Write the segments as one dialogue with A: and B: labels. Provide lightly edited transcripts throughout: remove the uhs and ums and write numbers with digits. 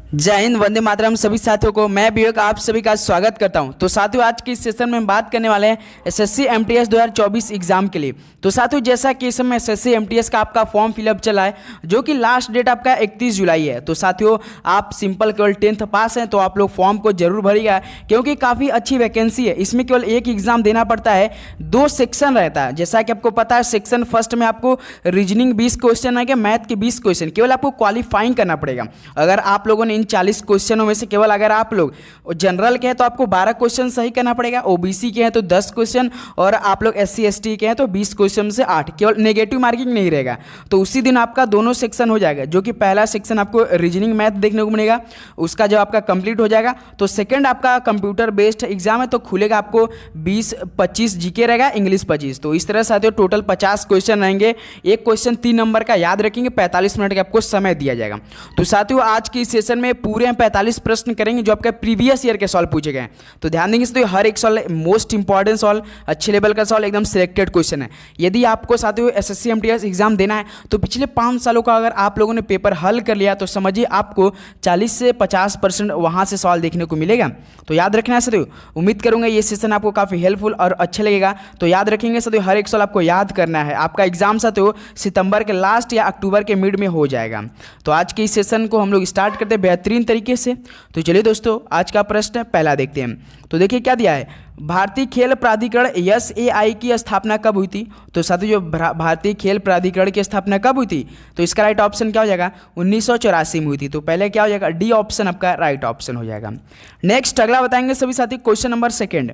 A: जय हिंद, वंदे मातरम। सभी साथियों को मैं विवेक आप सभी का स्वागत करता हूं। तो साथियों, आज के इस सेशन में हम बात करने वाले हैं एसएससी एमटीएस 2024 एग्जाम के लिए। तो साथियों, जैसा कि इस समय एसएससी एमटीएस का आपका फॉर्म फिलअप चला है, जो कि लास्ट डेट आपका 31 जुलाई है। तो साथियों, आप सिंपल केवल 10th पास हैं तो आप लोग फॉर्म को जरूर भरिएगा, क्योंकि काफ़ी अच्छी वैकेंसी है। इसमें केवल एक एग्जाम देना पड़ता है, 2 सेक्शन रहता है। जैसा कि आपको पता है, सेक्शन फर्स्ट में आपको रीजनिंग 20 क्वेश्चन आएंगे, मैथ के 20 क्वेश्चन केवल आपको क्वालिफाइंग करना पड़ेगा। अगर आप लोगों ने इन 40 क्वेश्चनों में से केवल अगर आप लोग जनरल के हैं तो आपको 12 क्वेश्चन सही करना पड़ेगा, ओबीसी के हैं तो 10 क्वेश्चन, और आप लोग एससी एसटी के हैं तो 20 क्वेश्चन से 8। केवल नेगेटिव मार्किंग नहीं रहेगा। तो उसी दिन आपका दोनों सेक्शन हो जाएगा, जो कि पहला सेक्शन आपको रीजनिंग मैथ देखने को मिलेगा। उसका जब आपका कंप्लीट हो जाएगा तो सेकंड आपका कंप्यूटर बेस्ड एग्जाम है, तो खुलेगा आपको 20-25 जीके रहेगा, इंग्लिश 25। तो इस तरह से टोटल 50 क्वेश्चन रहेंगे। एक क्वेश्चन 3 नंबर का याद रखेंगे, 45 मिनट का आपको समय दिया जाएगा। तो साथियों, आज की इस सेशन में पूरे 45 प्रश्न करेंगे जो आपके प्रीवियस ईयर के सवाल पूछे गए हैं। तो ध्यान देंगे तो हर एक सवाल मोस्ट इंपॉर्टेंट सवाल, अच्छे लेवल का सवाल, एकदम सिलेक्टेड क्वेश्चन है। यदि आपको साथियों एसएससी एमटीएस एग्जाम देना है तो पिछले 5 सालों का अगर आप लोगों ने पेपर हल कर लिया तो समझिए आपको 40 से 50% वहां से सवाल देखने को मिलेगा। तो याद रखना है साथियों, उम्मीद करूंगा ये सेशन आपको काफी हेल्पफुल और अच्छा लगेगा। तो याद रखेंगे साथियों, हर एक सवाल आपको याद करना है। आपका एग्जाम साथियों सितंबर के लास्ट या अक्टूबर के मिड में हो जाएगा। तो आज के इस सेशन को हम लोग स्टार्ट करते हैं बेहतरीन तरीके से। तो चलिए दोस्तों, आज का प्रश्न पहला देखते हैं। तो देखिए क्या दिया है, भारतीय खेल प्राधिकरण एसएआई की स्थापना कब हुई थी। तो साथियों, जो भारतीय खेल प्राधिकरण की स्थापना कब हुई थी, तो इसका राइट ऑप्शन क्या हो जाएगा, 1984 में हुई थी। तो पहले क्या हो जाएगा, डी ऑप्शन आपका राइट ऑप्शन हो जाएगा। नेक्स्ट अगला बताएंगे सभी साथी, क्वेश्चन नंबर सेकेंड।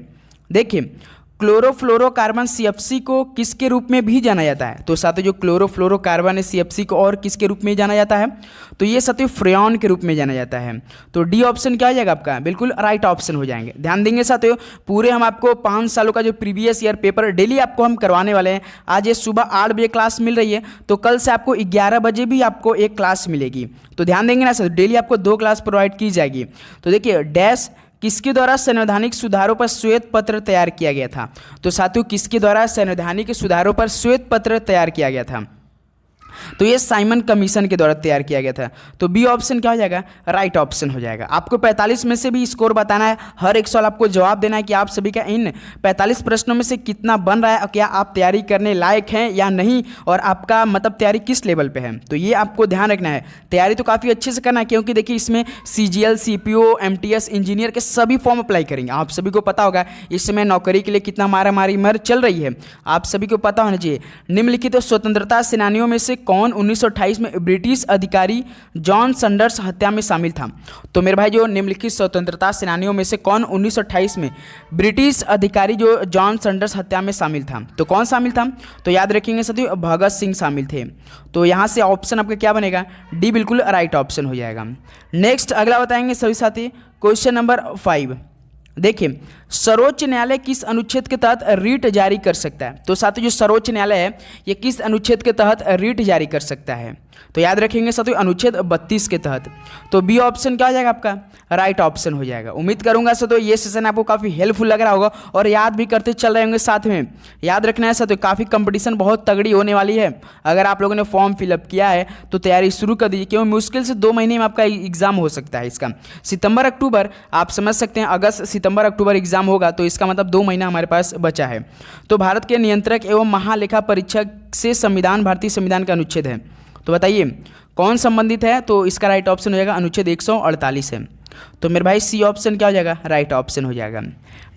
A: देखिए, क्लोरोफ्लोरोकार्बन सीएफसी को किसके रूप में भी जाना जाता है। तो साथियों, जो क्लोरोफ्लोरोकार्बन है सीएफसी को और किसके रूप में जाना जाता है, तो ये साथियों फ्रेयॉन के रूप में जाना जाता है। तो डी ऑप्शन क्या हो जाएगा आपका, बिल्कुल राइट ऑप्शन हो जाएंगे। ध्यान देंगे साथियों, पूरे हम आपको 5 सालों का जो प्रीवियस ईयर पेपर डेली आपको हम करवाने वाले हैं। आज ये सुबह 8 बजे क्लास मिल रही है, तो कल से आपको 11 बजे भी आपको एक क्लास मिलेगी। तो ध्यान देंगे ना सर, डेली आपको 2 क्लास प्रोवाइड की जाएगी। तो देखिए, डैश किसके द्वारा संवैधानिक सुधारों पर श्वेत पत्र तैयार किया गया था। तो साथियों, किसके द्वारा संवैधानिक सुधारों पर श्वेत पत्र तैयार किया गया था, तो ये साइमन कमीशन के द्वारा तैयार किया गया था। तो बी ऑप्शन क्या हो जाएगा, राइट ऑप्शन हो जाएगा। आपको 45 में से भी स्कोर बताना है, हर एक सवाल आपको जवाब देना है कि आप सभी का इन 45 प्रश्नों में से कितना बन रहा है और क्या आप तैयारी करने लायक हैं या नहीं, और आपका मतलब तैयारी किस लेवल पे है। तो ये आपको ध्यान रखना है। तैयारी तो काफ़ी अच्छे से करना है, क्योंकि देखिए इसमें सीजीएल, सीपीओ, एमटीएस, इंजीनियर के सभी फॉर्म अप्लाई करेंगे। आप सभी को पता होगा इस समय नौकरी के लिए कितना मारामारी मर चल रही है, आप सभी को पता होना चाहिए। निम्नलिखित स्वतंत्रता सेनानियों में से कौन 1928 में ब्रिटिश अधिकारी जॉन संडर्स हत्या में शामिल था। तो मेरे भाई, जो निम्नलिखित स्वतंत्रता सेनानियों में से कौन 1928 में ब्रिटिश अधिकारी जो जॉन संडर्स हत्या में शामिल था, तो कौन शामिल था, तो याद रखेंगे साथियों भगत सिंह शामिल थे। तो यहां से ऑप्शन आपका क्या बनेगा, डी बिल्कुल राइट ऑप्शन हो जाएगा। नेक्स्ट अगला बताएंगे सभी साथी, क्वेश्चन नंबर 5। देखिए, सर्वोच्च न्यायालय किस अनुच्छेद के तहत रीट जारी कर सकता है। तो साथियों, जो सर्वोच्च न्यायालय है ये किस अनुच्छेद के तहत रीट जारी कर सकता है, तो याद रखेंगे साथियों अनुच्छेद 32 के तहत। तो बी ऑप्शन क्या हो जाएगा आपका, राइट ऑप्शन हो जाएगा। उम्मीद करूंगा साथियों ये सेशन आपको काफ़ी हेल्पफुल लग रहा होगा और याद भी करते चल रहे होंगे। साथ में याद रखना है साथियों, काफ़ी कंपटीशन बहुत तगड़ी होने वाली है। अगर आप लोगों ने फॉर्म फिलअप किया है तो तैयारी शुरू कर दीजिए, क्योंकि मुश्किल से 2 महीने में आपका एग्जाम हो सकता है। इसका सितंबर अक्टूबर आप समझ सकते हैं, अगस्त सितंबर अक्टूबर एग्जाम होगा, तो इसका मतलब 2 महीना हमारे पास बचा है। तो भारत के नियंत्रक एवं महालेखा परीक्षक से संविधान भारतीय संविधान का अनुच्छेद है, तो बताइए कौन संबंधित है। तो इसका राइट ऑप्शन हो जाएगा अनुच्छेद 148 है। तो मेरे भाई सी ऑप्शन क्या हो जाएगा, राइट ऑप्शन हो जाएगा।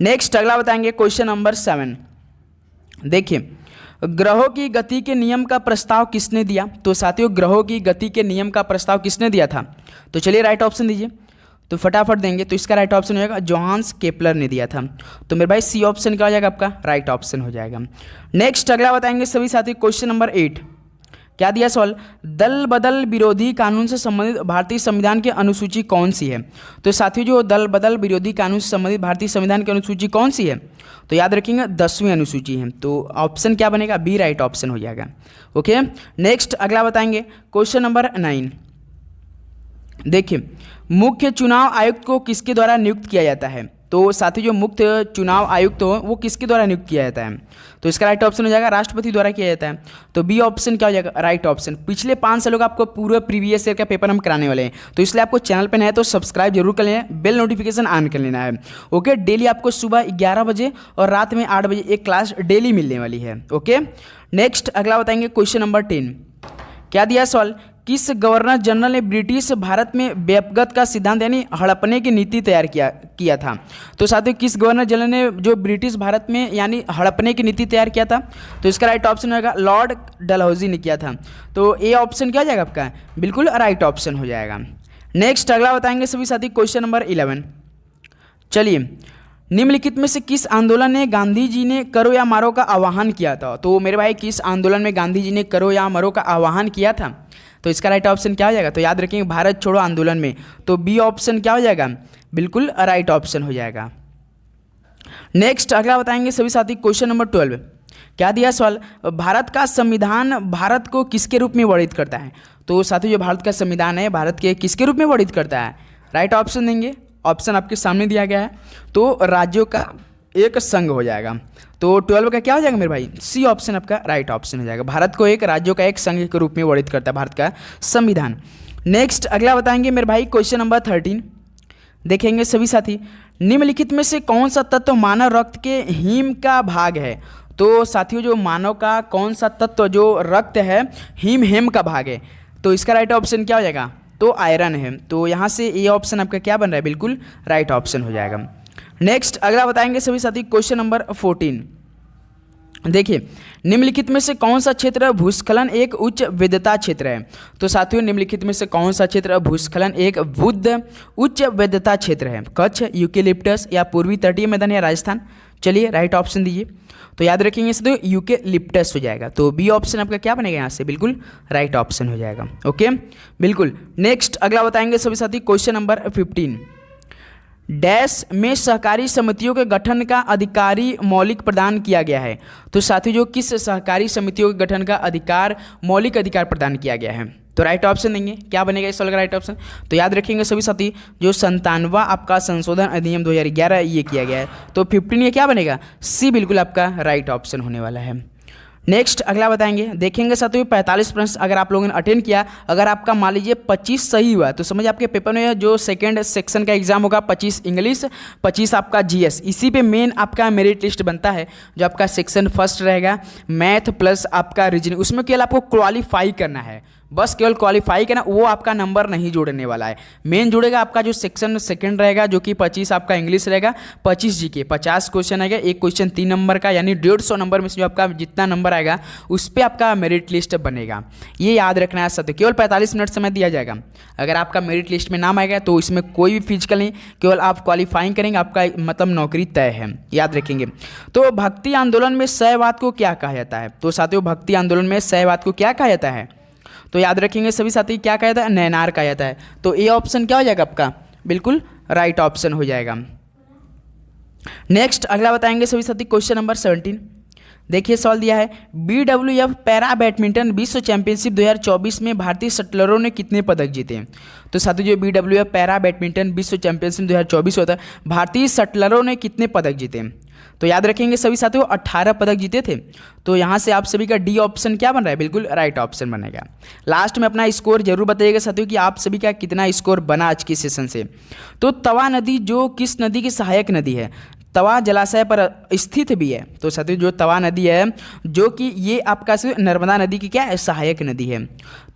A: नेक्स्ट अगला बताएंगे क्वेश्चन नंबर 7। देखिए, ग्रहों की गति के नियम का प्रस्ताव किसने दिया। तो साथियों, ग्रहों की गति के नियम का प्रस्ताव किसने दिया था, तो चलिए राइट ऑप्शन दीजिए। तो फटाफट देंगे, तो इसका राइट ऑप्शन हो जाएगा जोहान्स केपलर ने दिया था। तो मेरे भाई सी ऑप्शन क्या हो जाएगा आपका, राइट ऑप्शन हो जाएगा। नेक्स्ट अगला बताएंगे सभी साथी, क्वेश्चन नंबर 8। क्या दिया सवाल, दल बदल विरोधी कानून से संबंधित भारतीय संविधान की अनुसूची कौन सी है। तो साथियों, जो दल बदल विरोधी कानून से संबंधित भारतीय संविधान की अनुसूची कौन सी है, तो याद रखेंगे 10वीं अनुसूची है। तो ऑप्शन क्या बनेगा, बी राइट ऑप्शन हो जाएगा। ओके, नेक्स्ट अगला बताएंगे क्वेश्चन नंबर 9। देखिए, मुख्य चुनाव आयुक्त को किसके द्वारा नियुक्त किया जाता है। तो साथ ही जो मुख्य चुनाव आयुक्त हो वो किसके द्वारा नियुक्त किया जाता है? तो इसका राइट ऑप्शन हो जाएगा राष्ट्रपति द्वारा किया जाता है। तो बी ऑप्शन क्या हो जाएगा? Right option. पिछले 5 सालों का आपको पूरा प्रीवियस ईयर का पेपर हम कराने वाले हैं, तो इसलिए आपको चैनल पर नया है तो सब्सक्राइब जरूर कर लेना, बेल नोटिफिकेशन ऑन कर लेना है। ओके, डेली आपको सुबह 11 बजे और रात में 8 बजे एक क्लास डेली मिलने वाली है। ओके, नेक्स्ट अगला बताएंगे क्वेश्चन नंबर 10। क्या दिया सवाल? किस गवर्नर जनरल ने ब्रिटिश भारत में व्यपगत का सिद्धांत यानी हड़पने की नीति तैयार किया था? तो साथियों किस गवर्नर जनरल ने जो ब्रिटिश भारत में यानी हड़पने की नीति तैयार किया था? तो इसका राइट ऑप्शन होगा लॉर्ड डलहौजी ने किया था। तो ए ऑप्शन क्या हो जाएगा आपका? बिल्कुल राइट ऑप्शन हो जाएगा। नेक्स्ट अगला बताएंगे सभी साथी क्वेश्चन नंबर 11। चलिए, निम्नलिखित में से किस आंदोलन ने गांधी जी ने करो या मारो का आह्वान किया था? तो मेरे भाई किस आंदोलन में गांधी जी ने करो या मरो का आह्वान किया था? तो इसका राइट ऑप्शन क्या हो जाएगा? तो याद रखेंगे भारत छोड़ो आंदोलन में। तो बी ऑप्शन क्या हो जाएगा? बिल्कुल राइट ऑप्शन हो जाएगा। नेक्स्ट अगला बताएंगे सभी साथी क्वेश्चन नंबर 12। क्या दिया सवाल? भारत का संविधान भारत को किसके रूप में वर्णित करता है? तो साथियों जो भारत का संविधान है भारत के किसके रूप में वर्णित करता है? राइट ऑप्शन देंगे, ऑप्शन आपके सामने दिया गया है। तो राज्यों का एक संघ हो जाएगा। तो 12 का क्या हो जाएगा मेरे भाई? सी ऑप्शन आपका राइट ऑप्शन हो जाएगा। भारत को एक राज्यों का एक संघ के रूप में वर्णित करता है भारत का संविधान। नेक्स्ट अगला बताएंगे मेरे भाई क्वेश्चन नंबर 13। देखेंगे सभी साथी, निम्नलिखित में से कौन सा तत्व मानव रक्त के हीम का भाग है? तो साथियों जो मानव का कौन सा तत्व जो रक्त है हीम हेम का भाग है? तो इसका राइट ऑप्शन क्या हो जाएगा? तो आयरन है। तो यहाँ से ए ऑप्शन आपका क्या बन रहा है? बिल्कुल राइट ऑप्शन हो जाएगा। नेक्स्ट अगला बताएंगे सभी साथी क्वेश्चन नंबर 14। देखिए, निम्नलिखित में से कौन सा क्षेत्र भूस्खलन एक उच्च विद्युता क्षेत्र है? तो साथियों निम्नलिखित में से कौन सा क्षेत्र भूस्खलन एक बुद्ध उच्च विद्युता क्षेत्र है? कच्छ, यूकेलिप्टस या पूर्वी तटीय मैदान या राजस्थान? चलिए राइट ऑप्शन दीजिए। तो याद रखेंगे इसे, तो यूकेलिप्टस हो जाएगा। तो बी ऑप्शन आपका क्या बनेगा यहाँ से? बिल्कुल राइट ऑप्शन हो जाएगा। ओके, बिल्कुल। नेक्स्ट अगला बताएंगे सभी साथी क्वेश्चन नंबर 15। डैश में सहकारी समितियों के गठन का अधिकारी मौलिक प्रदान किया गया है? तो साथी जो किस सहकारी समितियों के गठन का अधिकार मौलिक अधिकार प्रदान किया गया है? तो राइट ऑप्शन देंगे, क्या बनेगा इस सवाल का राइट ऑप्शन? तो याद रखेंगे सभी साथी जो 97वां आपका संशोधन अधिनियम 2011 ये किया गया है। तो 15 ये क्या बनेगा? सी बिल्कुल आपका राइट ऑप्शन होने वाला है। नेक्स्ट अगला बताएंगे, देखेंगे साथियों 45 प्रश्न अगर आप लोगों ने अटेंड किया, अगर आपका मान लीजिए 25 सही हुआ तो समझ आपके पेपर में जो सेकंड सेक्शन का एग्जाम होगा 25 इंग्लिश 25 आपका जीएस, इसी पे मेन आपका मेरिट लिस्ट बनता है। जो आपका सेक्शन फर्स्ट रहेगा मैथ प्लस आपका रीजनिंग, उसमें केवल आपको क्वालिफाई करना है, बस केवल क्वालिफाई करना, वो आपका नंबर नहीं जोड़ने वाला है। मेन जुड़ेगा आपका जो सेक्शन सेकंड रहेगा जो कि 25 आपका इंग्लिश रहेगा, 25 जीके, 50 क्वेश्चन आएगा, एक क्वेश्चन 3 नंबर का, यानी 150 नंबर में से जो आपका जितना नंबर आएगा उस पर आपका मेरिट लिस्ट बनेगा। ये याद रखना है साथियों, केवल 45 मिनट समय दिया जाएगा। अगर आपका मेरिट लिस्ट में नाम आएगा तो इसमें कोई भी फिजिकल नहीं, केवल आप क्वालिफाइंग करेंगे, आपका मतलब नौकरी तय है, याद रखेंगे। तो भक्ति आंदोलन में शैववाद को क्या कहा जाता है? तो साथियों भक्ति आंदोलन में शैववाद को क्या कहा जाता है? तो याद रखेंगे सभी साथी क्या कहा जाता है? नैनार कहा जाता है। तो ए ऑप्शन क्या हो जाएगा आपका? बिल्कुल राइट ऑप्शन हो जाएगा। नेक्स्ट अगला बताएंगे सभी साथी क्वेश्चन नंबर 17। देखिए सवाल दिया है, BWF पैरा बैडमिंटन विश्व चैंपियनशिप 2024 में भारतीय शटलरों ने कितने पदक जीते? तो साथियों जो BWF पैरा बैडमिंटन विश्व चैंपियनशिप 2024 होता है, भारतीय शटलरों ने कितने पदक जीते? तो याद रखेंगे सभी साथियों 18 पदक जीते थे। तो यहाँ से आप सभी का डी ऑप्शन क्या बन रहा है? बिल्कुल राइट ऑप्शन बनेगा। लास्ट में अपना स्कोर जरूर बताइएगा साथियों कि आप सभी का कितना स्कोर बना आज की सेशन से। तो तवा नदी जो किस नदी की सहायक नदी है? तवा जलाशय पर स्थित भी है। तो साथियों जो तवा नदी है जो कि ये आपका नर्मदा नदी की क्या है? सहायक नदी है।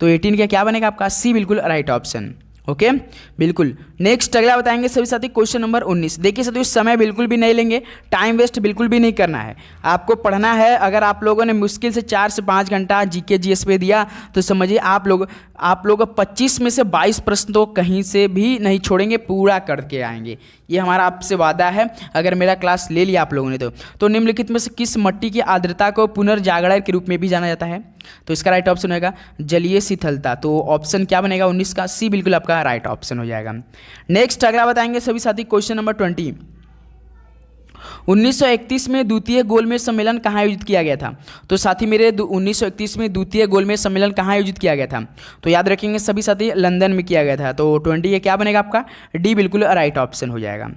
A: तो 18 का क्या बनेगा आपका? सी बिल्कुल राइट ऑप्शन। ओके बिल्कुल। नेक्स्ट अगला बताएंगे सभी साथी क्वेश्चन नंबर 19। देखिए साथियों समय बिल्कुल भी नहीं लेंगे, टाइम वेस्ट बिल्कुल भी नहीं करना है, आपको पढ़ना है। अगर आप लोगों ने मुश्किल से 4 से 5 घंटा जीके जीएस पे दिया तो समझिए आप लोग 25 में से 22 प्रश्न तो कहीं से भी नहीं छोड़ेंगे, पूरा करके आएंगे, ये हमारा आपसे वादा है। अगर मेरा क्लास ले लिया आप लोगों ने तो निम्नलिखित में से किस मिट्टी की आर्द्रता को पुनर्जागरण के रूप में भी जाना जाता है? तो इसका राइट ऑप्शन होगा जलीय शीतलता। तो ऑप्शन क्या बनेगा 19 का? सी बिल्कुल आपका राइट ऑप्शन हो जाएगा। नेक्स्ट अगला बताएंगे सभी साथी क्वेश्चन नंबर 20। 1931 में द्वितीय गोलमेज सम्मेलन कहाँ आयोजित किया गया था? तो साथी मेरे 1931 में द्वितीय गोलमेज सम्मेलन कहाँ आयोजित किया गया था? तो याद रखेंगे सभी साथी लंदन में किया गया था। तो 20 ये क्या बनेगा आपका? डी बिल्कुल राइट ऑप्शन हो जाएगा।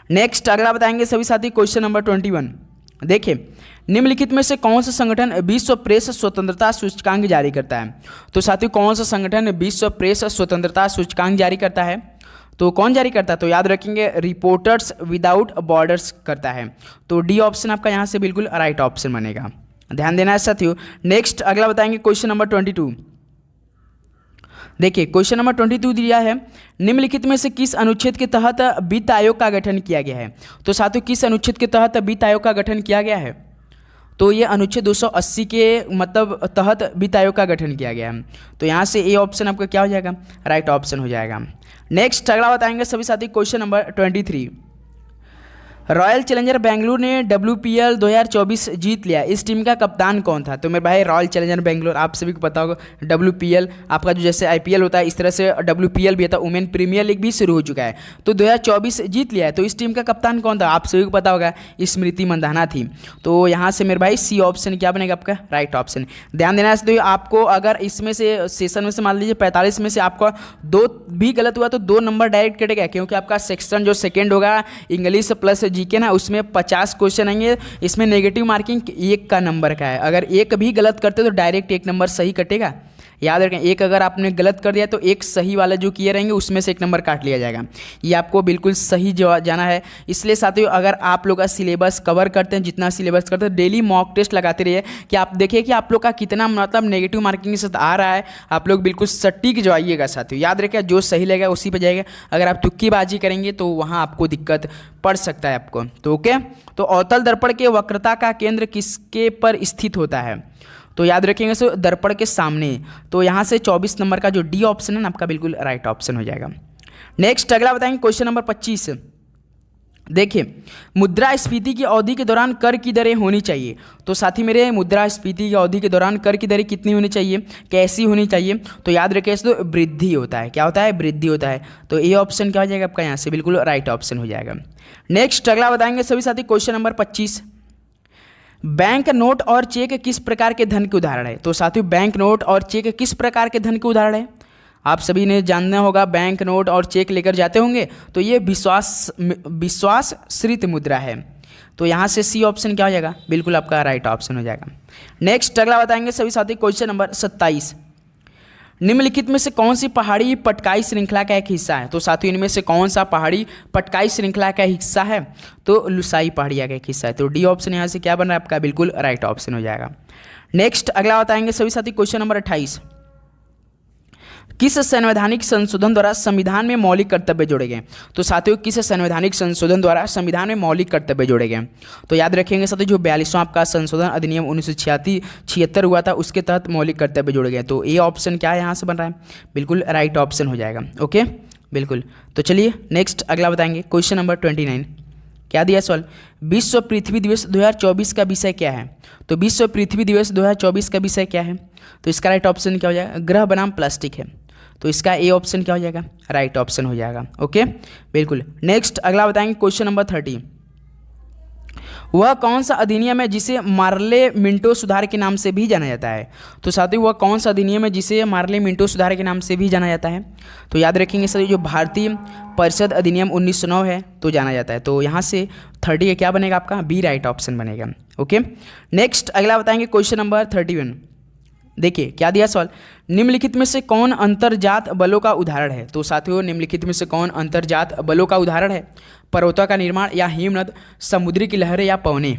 A: नेक्स्ट अगला बताएंगे सभी साथी क्वेश्चन नंबर 21। देखिए, निम्नलिखित में से कौन सा संगठन विश्व प्रेस स्वतंत्रता सूचकांक जारी करता है? तो साथियों कौन सा संगठन विश्व प्रेस स्वतंत्रता सूचकांक जारी करता है? तो कौन जारी करता है? तो याद रखेंगे रिपोर्टर्स विदाउट बॉर्डर्स करता है। तो डी ऑप्शन आपका यहाँ से बिल्कुल राइट ऑप्शन बनेगा, ध्यान देना है साथियों। नेक्स्ट अगला बताएंगे क्वेश्चन नंबर 22। देखिए क्वेश्चन नंबर 22 दिया है, निम्नलिखित में से किस अनुच्छेद के तहत वित्त आयोग का गठन किया गया है? तो साथियों किस अनुच्छेद के तहत वित्त आयोग का गठन किया गया है? तो ये अनुच्छेद 280 के मतलब तहत वित्त आयोग का गठन किया गया है। तो यहाँ से ए ऑप्शन आपका क्या हो जाएगा? राइट ऑप्शन हो जाएगा। नेक्स्ट अगला बताएंगे सभी साथी question number 23। Royal challenger Bengaluru ने WPL 2024 जीत लिया, इस टीम का कप्तान कौन था? तो मेरे भाई रॉयल चैलेंजर बेंगलुरु आप सभी को पता होगा, WPL आपका जो जैसे IPL होता है इस तरह से WPL भी होता है, वुमेन प्रीमियर लीग भी शुरू हो चुका है। तो 2024 जीत लिया है, तो इस टीम का कप्तान कौन था? आप सभी को पता होगा, स्मृति मंधाना थी। तो यहाँ से मेरे भाई सी ऑप्शन क्या बनेगा आपका? Right option. ध्यान देना है आपको, अगर इसमें से सेशन में से मान लीजिए 45 में से आपका 2 भी गलत हुआ तो 2 नंबर डायरेक्ट कटेगा, क्योंकि आपका सेक्शन जो सेकेंड होगा इंग्लिश प्लस जीके ना, उसमें 50 क्वेश्चन आएंगे, इसमें नेगेटिव मार्किंग 1 का नंबर का है। अगर 1 भी गलत करते तो डायरेक्ट 1 नंबर सही कटेगा। याद रखें, 1 अगर आपने गलत कर दिया तो 1 सही वाला जो किए रहेंगे उसमें से 1 नंबर काट लिया जाएगा। ये आपको बिल्कुल सही जाना है। इसलिए साथियों अगर आप लोग का सिलेबस कवर करते हैं, जितना सिलेबस करते हैं, डेली मॉक टेस्ट लगाते रहिए कि आप देखिए कि आप लोग का कितना मतलब नेगेटिव मार्किंग के साथ आ रहा है। आप लोग बिल्कुल सटीक जो आइएगा साथियों, याद रखिए जो सही लगेगा उसी पर जाएगा। अगर आप तुक्कीबाजी करेंगे तो वहाँ आपको दिक्कत पड़ सकता है आपको। तो ओके, तो अवतल दर्पण के वक्रता का केंद्र किसके पर स्थित होता है? तो याद रखेंगे सो दर्पण के सामने। तो यहाँ से 24 नंबर का जो डी ऑप्शन है ना आपका बिल्कुल राइट ऑप्शन हो जाएगा। नेक्स्ट अगला बताएंगे क्वेश्चन नंबर 25। देखिए, मुद्रास्फीति की अवधि के दौरान कर की दरें होनी चाहिए। तो साथी मेरे मुद्रास्फीति की अवधि के दौरान कर की दरें कितनी होनी चाहिए, कैसी होनी चाहिए? तो याद रखिए तो वृद्धि होता है। क्या होता है? वृद्धि होता है। तो ये ऑप्शन क्या हो जाएगा आपका? यहाँ से बिल्कुल राइट ऑप्शन हो जाएगा। नेक्स्ट अगला बताएंगे सभी साथी क्वेश्चन नंबर 25। बैंक नोट और चेक किस प्रकार के धन के उदाहरण है? तो साथियों बैंक नोट और चेक किस प्रकार के धन के उदाहरण है? आप सभी ने जानना होगा, बैंक नोट और चेक लेकर जाते होंगे, तो ये विश्वासश्रित मुद्रा है। तो यहाँ से सी ऑप्शन क्या हो जाएगा? बिल्कुल आपका राइट ऑप्शन हो जाएगा। नेक्स्ट अगला बताएंगे सभी साथी क्वेश्चन नंबर 27। निम्नलिखित में से कौन सी पहाड़ी पटकाई श्रृंखला का एक हिस्सा है? तो साथियों इनमें से कौन सा पहाड़ी पटकाई श्रृंखला का हिस्सा है? तो लुसाई पहाड़िया का एक हिस्सा है। तो डी ऑप्शन यहाँ से क्या बन रहा है आपका? बिल्कुल राइट ऑप्शन हो जाएगा। नेक्स्ट अगला बताएंगे सभी साथी क्वेश्चन नंबर 28। किस संवैधानिक संशोधन द्वारा संविधान में मौलिक कर्तव्य जोड़े गए? तो साथियों किस संवैधानिक संशोधन द्वारा संविधान में मौलिक कर्तव्य जोड़े गए? तो याद रखेंगे साथियों जो 42वां आपका संशोधन अधिनियम 1976 हुआ था, उसके तहत मौलिक कर्तव्य जोड़े गए। तो ये ऑप्शन क्या है यहाँ से बन रहा है? बिल्कुल राइट ऑप्शन हो जाएगा। ओके बिल्कुल। तो चलिए नेक्स्ट अगला बताएंगे क्वेश्चन नंबर 29। क्या दिया सवाल? विश्व पृथ्वी दिवस 2024 का विषय क्या है? तो विश्व पृथ्वी दिवस 2024 का विषय क्या है? तो इसका राइट ऑप्शन क्या हो जाएगा? ग्रह बनाम प्लास्टिक है। तो इसका ए ऑप्शन क्या हो जाएगा? राइट ऑप्शन हो जाएगा। ओके बिल्कुल। नेक्स्ट अगला बताएंगे क्वेश्चन नंबर 30। वह कौन सा अधिनियम है जिसे मार्ले मिंटो सुधार के नाम से भी जाना जाता है? तो साथियों वह कौन सा अधिनियम है जिसे मार्ले मिंटो सुधार के नाम से भी जाना जाता है? तो याद रखेंगे सर जो भारतीय परिषद अधिनियम 1909 है तो जाना जाता है। तो यहाँ से 30 क्या बनेगा आपका? बी राइट ऑप्शन बनेगा। ओके नेक्स्ट अगला बताएंगे क्वेश्चन नंबर 31। देखिए क्या दिया सवाल? निम्नलिखित में से कौन अंतर्जात बलों का उदाहरण है? तो साथियों निम्नलिखित में से कौन अंतर्जात बलों का उदाहरण है? पर्वतों का निर्माण या हिमनद, समुद्री की लहरें या पवने?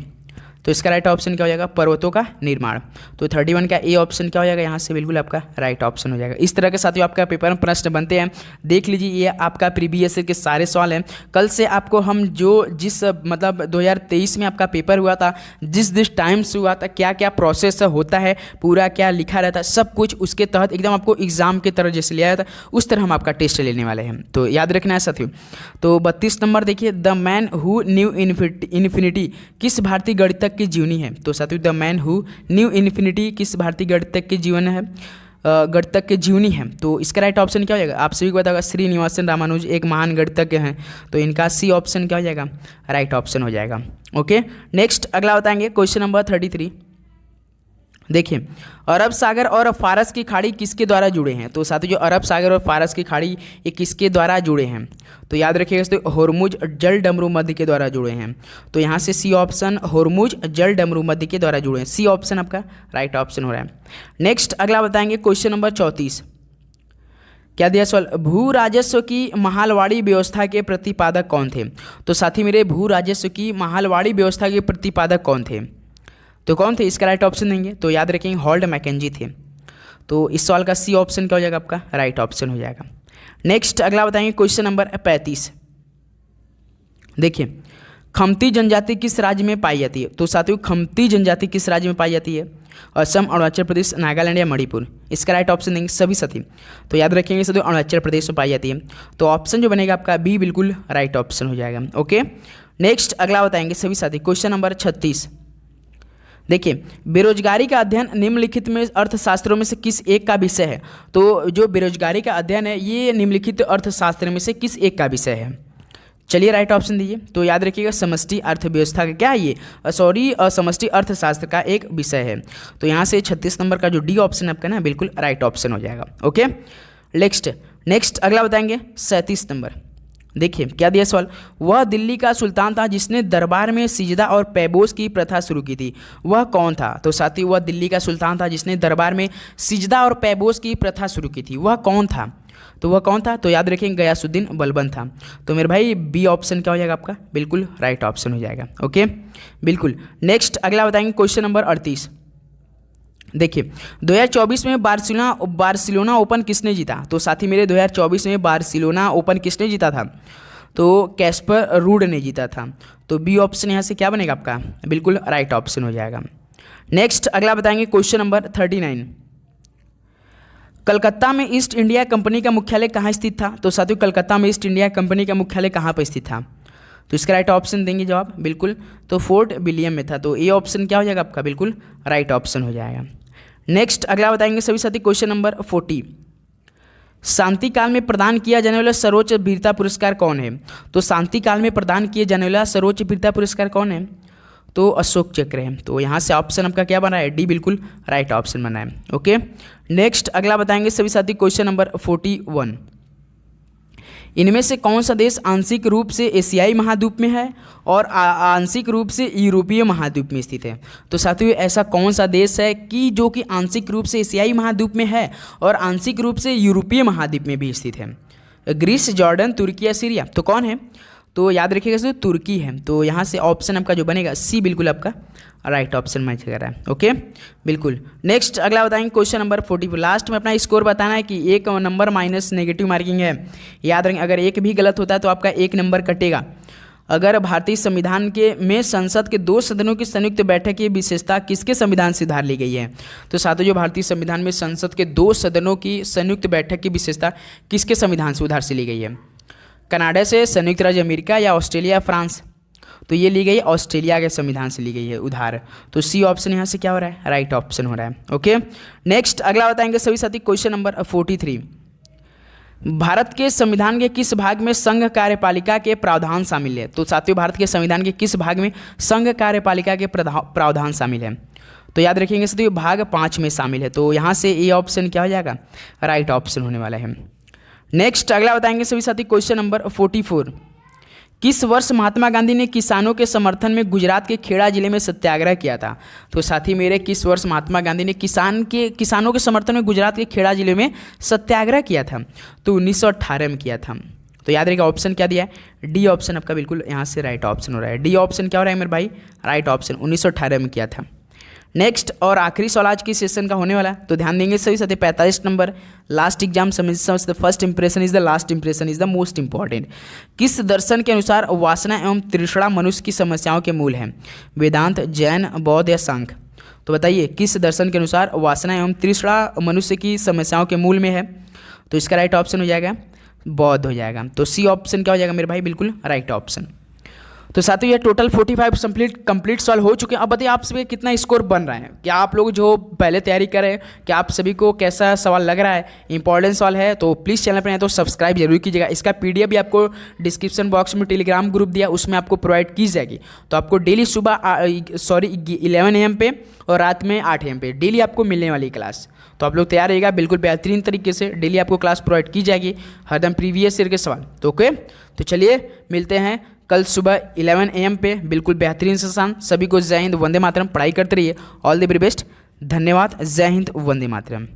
A: तो इसका राइट ऑप्शन क्या हो जाएगा? पर्वतों का निर्माण। तो 31 का ए ऑप्शन क्या हो जाएगा? यहाँ से बिल्कुल आपका राइट ऑप्शन हो जाएगा। इस तरह के साथियों आपका पेपर में प्रश्न बनते हैं, देख लीजिए ये आपका प्रीवियस ईयर के सारे सवाल हैं। कल से आपको हम जिस मतलब 2023 में आपका पेपर हुआ था, जिस टाइम से हुआ था, क्या क्या प्रोसेस होता है, पूरा क्या लिखा रहता है, सब कुछ उसके तहत एकदम आपको एग्जाम की तरह जैसे लिया जाता है उस तरह हम आपका टेस्ट लेने वाले हैं। तो याद रखना है साथियों। तो 32 नंबर देखिए, the man who knew infinity किस भारतीय गणितज्ञ की जीवनी है? तो साथियों the man who knew infinity किस भारतीय गणितज्ञ की जीवन है? गणितज्ञ की जीवनी है। तो इसका राइट ऑप्शन क्या हो जाएगा? आप सभी को पता होगा श्रीनिवासन रामानुज एक महान गणितज्ञ हैं। तो इनका सी ऑप्शन क्या हो जाएगा? राइट ऑप्शन हो जाएगा। ओके नेक्स्ट अगला बताएंगे क्वेश्चन नंबर 33। देखिए, अरब सागर और फारस की खाड़ी किसके द्वारा जुड़े हैं? तो साथियों जो अरब सागर और फारस की खाड़ी ये किसके द्वारा जुड़े हैं? तो याद रखिएगा दोस्तों, होर्मुज जल डमरू मध्य के द्वारा जुड़े हैं। तो यहाँ से सी ऑप्शन, होर्मुज जल डमरू मध्य के द्वारा जुड़े हैं। सी ऑप्शन आपका राइट ऑप्शन हो रहा है। नेक्स्ट अगला बताएंगे क्वेश्चन नंबर 34। क्या दिया सवाल, भू राजस्व की महालवाड़ी व्यवस्था के प्रतिपादक कौन थे? तो साथी मेरे, भू राजस्व की महालवाड़ी व्यवस्था के प्रतिपादक कौन थे? तो कौन थे? इसका राइट ऑप्शन देंगे तो याद रखेंगे हॉल्ट मैकेंजी थे। तो इस सवाल का सी ऑप्शन क्या हो जाएगा? आपका राइट ऑप्शन हो जाएगा। नेक्स्ट अगला बताएंगे क्वेश्चन नंबर 35। देखिए, खमती जनजाति किस राज्य में पाई जाती है? तो साथियों खमती जनजाति किस राज्य में पाई जाती है? असम, अरुणाचल प्रदेश, नागालैंड या मणिपुर? इसका राइट ऑप्शन देंगे सभी साथी। तो याद रखेंगे साथियों अरुणाचल प्रदेश में पाई जाती है। तो ऑप्शन जो बनेगा आपका बी बिल्कुल राइट ऑप्शन हो जाएगा। ओके, नेक्स्ट अगला बताएंगे सभी साथी क्वेश्चन नंबर 36। देखिए, बेरोजगारी का अध्ययन निम्नलिखित में अर्थशास्त्रों में से किस एक का विषय है? तो जो बेरोजगारी का अध्ययन है ये निम्नलिखित अर्थशास्त्र में से किस एक का विषय है? चलिए राइट ऑप्शन दीजिए। तो याद रखिएगा समष्टि अर्थव्यवस्था का क्या है ये? समष्टि अर्थशास्त्र का एक विषय है। तो यहाँ से 36 नंबर का जो डी ऑप्शन आपका ना बिल्कुल राइट ऑप्शन हो जाएगा। ओके, नेक्स्ट अगला बताएंगे 37 नंबर। देखिए क्या दिया सवाल, वह दिल्ली का सुल्तान था जिसने दरबार में सिजदा और पैबोस की प्रथा शुरू की थी, वह कौन था? तो साथी वह दिल्ली का सुल्तान था जिसने दरबार में सिजदा और पैबोस की प्रथा शुरू की थी, वह कौन था? तो वह कौन था? तो याद रखेंगे गयासुद्दीन बलबन था। तो मेरे भाई बी ऑप्शन क्या हो जाएगा आपका? बिल्कुल राइट ऑप्शन हो जाएगा। ओके, बिल्कुल। नेक्स्ट अगला बताएंगे क्वेश्चन नंबर 38। देखिए, 2024 में बार्सिलोना ओपन किसने जीता? तो साथी मेरे 2024 में बार्सिलोना ओपन किसने जीता था? तो कैस्पर रूड ने जीता था। तो बी ऑप्शन यहाँ से क्या बनेगा आपका? बिल्कुल राइट ऑप्शन हो जाएगा। नेक्स्ट अगला बताएंगे क्वेश्चन नंबर 39। कलकत्ता में ईस्ट इंडिया कंपनी का मुख्यालय कहाँ स्थित था? तो साथियों कलकत्ता में ईस्ट इंडिया कंपनी का मुख्यालय कहाँ पर स्थित था? तो इसका राइट ऑप्शन देंगे जवाब बिल्कुल, तो फोर्ट विलियम में था। तो ए ऑप्शन क्या हो जाएगा आपका? बिल्कुल राइट ऑप्शन हो जाएगा। नेक्स्ट अगला बताएंगे सभी साथी क्वेश्चन नंबर 40। शांति काल में प्रदान किया जाने वाला सर्वोच्च वीरता पुरस्कार कौन है? तो शांति काल में प्रदान किए जाने वाला सर्वोच्च वीरता पुरस्कार कौन है? तो अशोक चक्र है। तो यहाँ से ऑप्शन आपका क्या बना है? डी बिल्कुल राइट ऑप्शन बना है। ओके, नेक्स्ट अगला बताएंगे सभी साथी क्वेश्चन नंबर 41। इनमें से कौन सा देश आंशिक रूप से एशियाई महाद्वीप में है और आंशिक रूप से यूरोपीय महाद्वीप में स्थित है? तो साथियों ऐसा कौन सा देश है कि जो कि आंशिक रूप से एशियाई महाद्वीप में है और आंशिक रूप से यूरोपीय महाद्वीप में भी स्थित है? ग्रीस, जॉर्डन, तुर्की या सीरिया? तो कौन है? तो याद रखिएगा सर तुर्की है। तो यहाँ से ऑप्शन आपका जो बनेगा सी बिल्कुल आपका राइट ऑप्शन मैच कर रहा है। ओके, बिल्कुल। नेक्स्ट अगला बताएंगे क्वेश्चन नंबर 44। लास्ट में अपना स्कोर बताना है कि एक नंबर माइनस नेगेटिव मार्किंग है। याद रखें अगर एक भी गलत होता है तो आपका एक नंबर कटेगा। अगर भारतीय संविधान के में संसद के 2 सदनों की संयुक्त बैठक की विशेषता किसके संविधान से उधार ली गई है? तो साथियों जो भारतीय संविधान में संसद के 2 सदनों की संयुक्त बैठक की विशेषता किसके संविधान से उधार से ली गई है? कनाडा से, संयुक्त राज्य अमेरिका या ऑस्ट्रेलिया, फ्रांस? तो ये ली गई ऑस्ट्रेलिया के संविधान से ली गई है उधार। तो सी ऑप्शन यहाँ से क्या हो रहा है? राइट ऑप्शन हो रहा है। ओके, नेक्स्ट अगला बताएंगे सभी साथी क्वेश्चन नंबर 43। भारत के संविधान के किस भाग में संघ कार्यपालिका के प्रावधान शामिल है? तो साथियों भारत के संविधान के किस भाग में संघ कार्यपालिका के प्रावधान शामिल है? तो याद रखेंगे साथियों भाग 5 में शामिल है। तो यहाँ से ए ऑप्शन क्या हो जाएगा? राइट ऑप्शन होने वाला है। नेक्स्ट अगला बताएंगे सभी साथी क्वेश्चन नंबर 44। किस वर्ष महात्मा गांधी ने किसानों के समर्थन में गुजरात के खेड़ा जिले में सत्याग्रह किया था? तो साथी मेरे किस वर्ष महात्मा गांधी ने किसानों के समर्थन में गुजरात के खेड़ा जिले में सत्याग्रह किया था? तो 1918 में किया था। तो याद रहेगा ऑप्शन क्या दिया है? डी ऑप्शन आपका बिल्कुल यहाँ से राइट ऑप्शन हो रहा है। डी ऑप्शन क्या हो रहा है मेरे भाई? राइट ऑप्शन 1918 में किया था। नेक्स्ट और आखिरी सवाल आज की सेशन का होने वाला है, तो ध्यान देंगे सभी साथी 45 नंबर। लास्ट एग्जाम समझ the first impression is the last impression is the most important. किस दर्शन के अनुसार वासना एवं तृष्णा मनुष्य की समस्याओं के मूल हैं? वेदांत, जैन, बौद्ध या सांख्य? तो बताइए किस दर्शन के अनुसार वासना एवं तृष्णा मनुष्य की समस्याओं के मूल में है? तो इसका राइट ऑप्शन हो जाएगा बौद्ध हो जाएगा। तो सी ऑप्शन क्या हो जाएगा मेरे भाई? बिल्कुल राइट ऑप्शन। तो साथियों ये टोटल 45 कंप्लीट सवाल हो चुके हैं। अब बताइए आप सभी का कितना स्कोर बन रहा है, क्या आप लोग जो पहले तैयारी कर रहे हैं, क्या आप सभी को कैसा सवाल लग रहा है, इंपॉर्टेंट सवाल है तो प्लीज़ चैनल पर आए तो सब्सक्राइब जरूर कीजिएगा। इसका PDF भी आपको डिस्क्रिप्शन बॉक्स में टेलीग्राम ग्रुप दिया उसमें आपको प्रोवाइड की जाएगी। तो आपको डेली सुबह 11 AM पे और रात में 8 AM पे डेली आपको मिलने वाली क्लास। तो आप लोग तैयार रहिएगा, बिल्कुल बेहतरीन तरीके से डेली आपको क्लास प्रोवाइड की जाएगी, हरदम प्रीवियस ईयर के सवाल। तो ओके, तो चलिए मिलते हैं कल सुबह 11 AM पे, बिल्कुल बेहतरीन सेशन। सभी को जय हिंद, वंदे मातरम। पढ़ाई करते रहिए। All the very best. धन्यवाद। जय हिंद, वंदे मातरम।